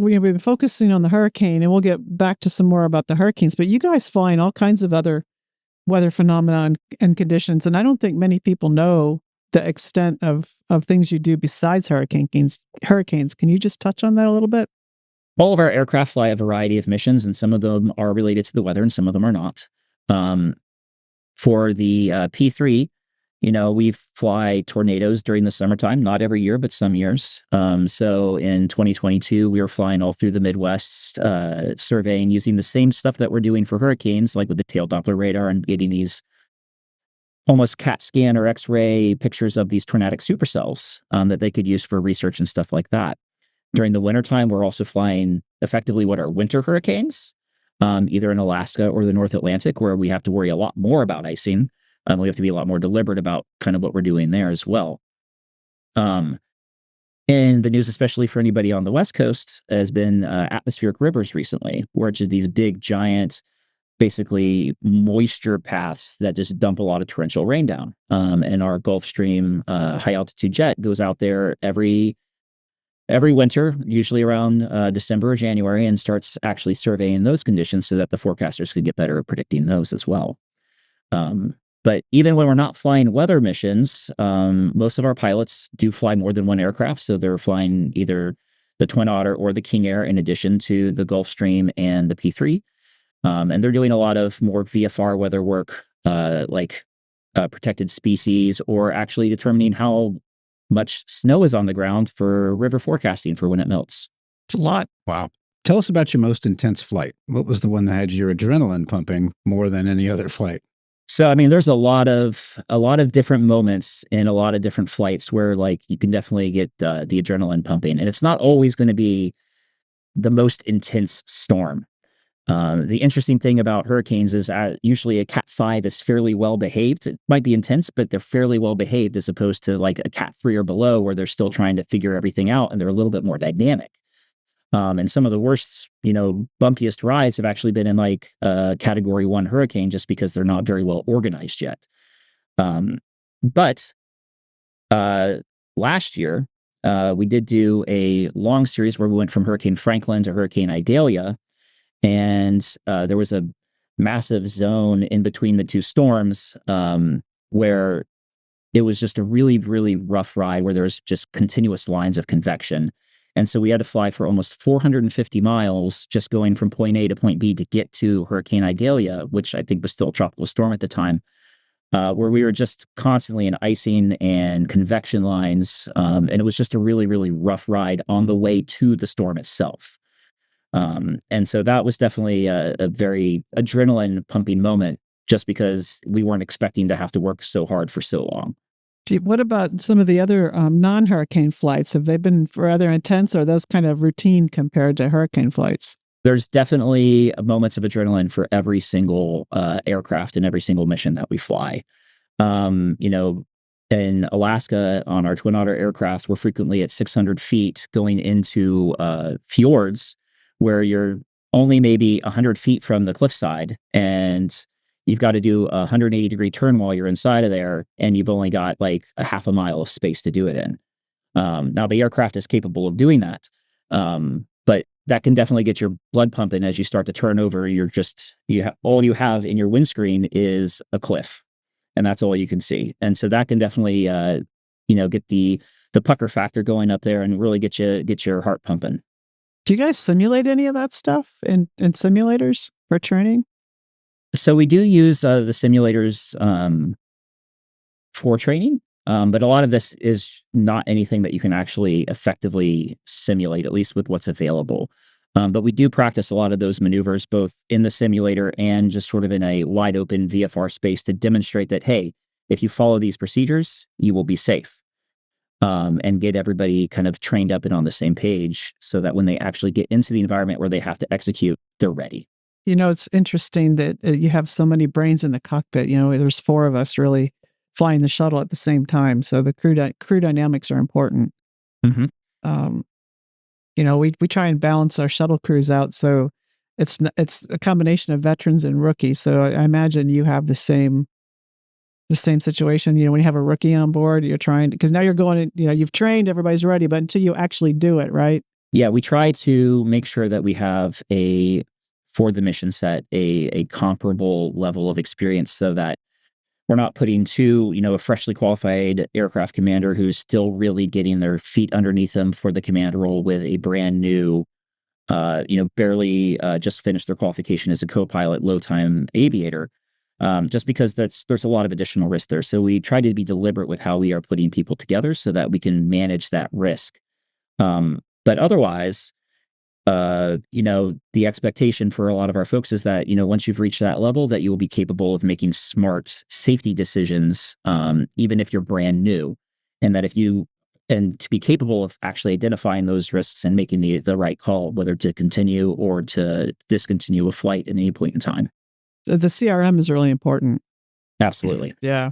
we've been focusing on the hurricane, and we'll get back to some more about the hurricanes, but you guys fly in all kinds of other weather phenomena and conditions. And I don't think many people know the extent of things you do besides hurricanes. Can you just touch on that a little bit? All of our aircraft fly a variety of missions, and some of them are related to the weather and some of them are not. For the P3, we fly tornadoes during the summertime, not every year, but some years. So in 2022, we were flying all through the Midwest, surveying using the same stuff that we're doing for hurricanes, like with the tail Doppler radar and getting these almost CAT scan or X-ray pictures of these tornadic supercells that they could use for research and stuff like that. During the wintertime, we're also flying effectively what are winter hurricanes, either in Alaska or the North Atlantic, where we have to worry a lot more about icing. We have to be a lot more deliberate about kind of what we're doing there as well. And the news, especially for anybody on the West Coast, has been atmospheric rivers recently, which is these big, giant, basically moisture paths that just dump a lot of torrential rain down. And our Gulfstream high altitude jet goes out there every winter, usually around December or January, and starts actually surveying those conditions so that the forecasters could get better at predicting those as well. But even when we're not flying weather missions, most of our pilots do fly more than one aircraft. So they're flying either the Twin Otter or the King Air in addition to the Gulfstream and the P3. And they're doing a lot of more VFR weather work, like protected species, or actually determining how much snow is on the ground for river forecasting for when it melts. It's a lot. Wow. Tell us about your most intense flight. What was the one that had your adrenaline pumping more than any other flight? So, I mean, there's a lot of different moments in a lot of different flights where, like, you can definitely get the adrenaline pumping, and it's not always going to be the most intense storm. The interesting thing about hurricanes is usually a Cat 5 is fairly well behaved. It might be intense, but they're fairly well behaved as opposed to like a Cat 3 or below, where they're still trying to figure everything out and they're a little bit more dynamic. And some of the worst, bumpiest rides have actually been in like a Category 1 hurricane, just because they're not very well organized yet. But last year, we did do a long series where we went from Hurricane Franklin to Hurricane Idalia. And there was a massive zone in between the two storms where it was just a really, really rough ride where there was just continuous lines of convection. And so we had to fly for almost 450 miles just going from point A to point B to get to Hurricane Idalia, which I think was still a tropical storm at the time, where we were just constantly in icing and convection lines. And it was just a really, really rough ride on the way to the storm itself. And so that was definitely a very adrenaline pumping moment, just because we weren't expecting to have to work so hard for so long. What about some of the other non-hurricane flights? Have they been rather intense, or are those kind of routine compared to hurricane flights? There's definitely moments of adrenaline for every single aircraft and every single mission that we fly. In Alaska on our Twin Otter aircraft, we're frequently at 600 feet going into fjords where you're only maybe 100 feet from the cliffside, and you've got to do a 180-degree turn while you're inside of there, and you've only got like a half a mile of space to do it in. Now, the aircraft is capable of doing that, but that can definitely get your blood pumping as you start to turn over. All you have in your windscreen is a cliff, and that's all you can see. And so that can definitely, get the pucker factor going up there and really get your heart pumping. Do you guys simulate any of that stuff in simulators for training? So we do use the simulators for training, but a lot of this is not anything that you can actually effectively simulate, at least with what's available. But we do practice a lot of those maneuvers, both in the simulator and just sort of in a wide open VFR space, to demonstrate that, hey, if you follow these procedures, you will be safe. And get everybody kind of trained up and on the same page so that when they actually get into the environment where they have to execute, they're ready. It's interesting that you have so many brains in the cockpit. There's 4 of us really flying the shuttle at the same time. So the crew dynamics are important. Mm-hmm. We try and balance our shuttle crews out. So it's a combination of veterans and rookies. So I imagine you have the same situation. When you have a rookie on board, you're trying, because now you're going, you've trained, everybody's ready, but until you actually do it, right? Yeah, we try to make sure that we have for the mission set, a comparable level of experience so that we're not putting a freshly qualified aircraft commander who's still really getting their feet underneath them for the command role with a brand new, barely just finished their qualification as a co-pilot, low-time aviator, just because there's a lot of additional risk there. So we try to be deliberate with how we are putting people together so that we can manage that risk. But otherwise, the expectation for a lot of our folks is that, once you've reached that level, that you will be capable of making smart safety decisions, even if you're brand new. And that and to be capable of actually identifying those risks and making the right call, whether to continue or to discontinue a flight at any point in time. The CRM is really important. Absolutely. Yeah.